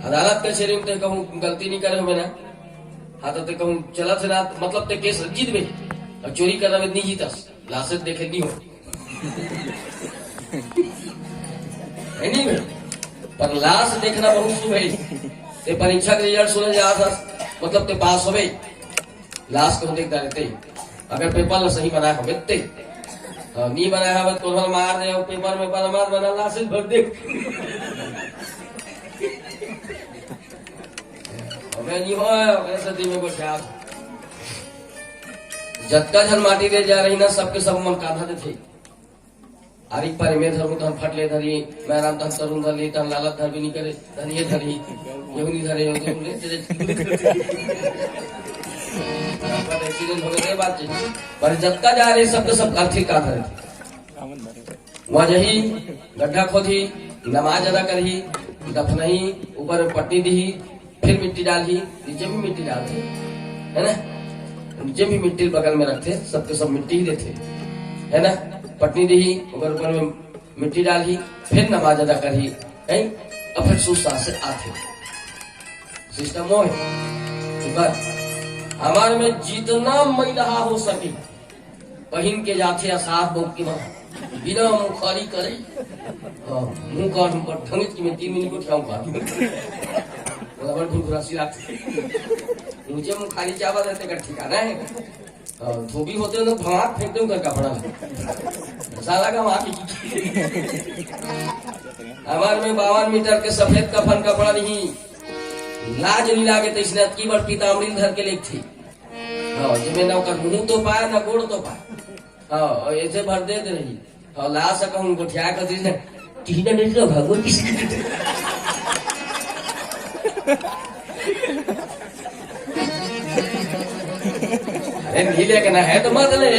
अदालत कचहरी में कहूँ गलती नहीं करे हो ना, हाँ तो कहूँ चला से रात मतलब ते केस जीत बे और चोरी कर रहा नहीं जीतस, लाशत देखे नहीं हो है नहीं बे, पर लाश देखना बहुत शुभ है। ते परीक्षा के रिजल्ट सुने जा था मतलब ते पास हो गई, लाश को देखता रहते अगर पेपर सही बनाया हो ते नहीं बनाया है तो मार दे पेपर में बर्बाद बना लाश भर दे नहीं हो सदी में कुछ जतका झन माटी दे जा रही ना सबके सब मन काधा दे थे आरी पर में धर्म तन फट ले धरी मैं राम तन तरुण धरी तन लालत धर भी नहीं करे धरिए धरी ये नहीं धरे एक्सीडेंट हो गए बात पर जतका जा रहे सबके सब आर्थिक काधा थे वहां जही गड्ढा खोदी नमाज अदा करी दफनही ऊपर पट्टी दी फिर मिट्टी डाली नीचे भी मिट्टी डालते है ना, नीचे भी मिट्टी बगल में रखते सबके सब मिट्टी ही देते है ना, पटनी दी ऊपर में मिट्टी डाली फिर नमाज अदा करी और फिर सुस्ता से आते सिस्टम वो है। हमारे में जितना महिला हो सके पहन के जाते साफ बुक की बिना मुखारी करे मुंह काट ढंगित की मैं 3 मिनट को उठाऊंगा मुझे मुँह खाली चावल रहते का ठिकाना है धोबी होते तो भवाक फेंकते हूँ कर कपड़ा साला का वहां हमारे में 52 मीटर के सफेद कफन कपड़ा नहीं लाज नहीं लागे तो इसने की बार पीताम्बरी धर के लेख थी जिसमें ना मुंह तो पाए ना गोड़ तो पाए ऐसे भर दे रही और ला सका हूँ गोठिया कर भगवान अरे नहीं लेके ना है तो मत ले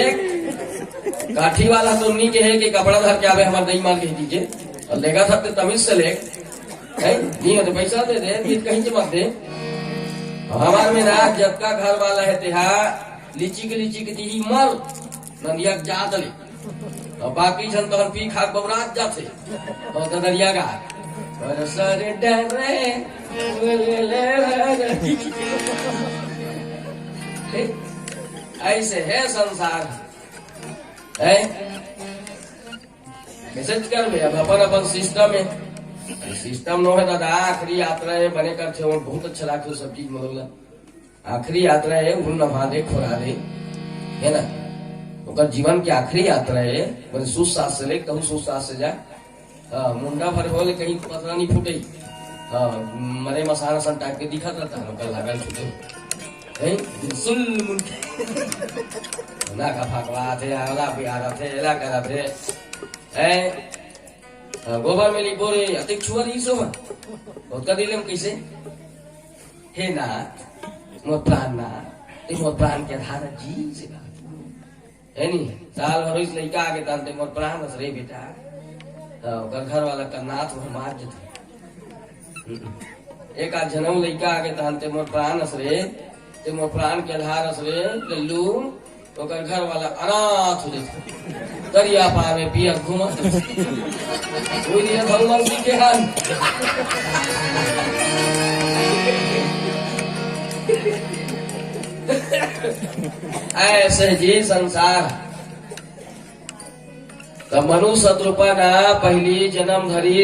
काठी वाला तो नहीं के है कि कपड़ा धर के आवे हमारे नहीं माल कह दीजिए और लेगा था तो तमीज से ले नहीं हो तो पैसा दे दे कहीं से मत दे। हमारे में ना जब का घर वाला है तेहा लीची के दी मर नदिया जा दले और बाकी जन तो हम पी खा बबरात जाते और दरिया का सर डरे ऐसे है संसार है मैसेज कर भैया अपन सिस्टम है सिस्टम नो है दादा आखिरी यात्रा है बने कर थे बहुत अच्छा लागते सब चीज मतलब आखिरी यात्रा है उन नभा दे खोरा दे है ना ओकर जीवन की आखिरी यात्रा है मैंने सुसास से ले कहूँ सुसास से जा मुंडा भर हो कहीं पतला नहीं फूटे मरे मसाला सन टाइप के दिखा रहता है लागल छूटे सुल ना का फकवा थे आला बिहार थे एला करा थे गोबर में ली बोरे अतिक छुआ दी सो बहुत का दिले कैसे हे नाथ मोर प्राण ना ते मोर प्राण के आधार जी से है नहीं साल भर इस लड़का आगे तानते मोर प्राण बस रे बेटा घर वाला का नाथ वो मार देते एक आज जन्म लड़का आगे तानते मोर प्राण हस रे ते मोर प्राण के आधार हस रे लल्लू तो घर वाला अनाथ हो जाते दरिया पावे पिया घूमत वही भगवान जी के हाल ऐसे जी संसार तो मनु शत्रुपा ना पहली जन्म धरी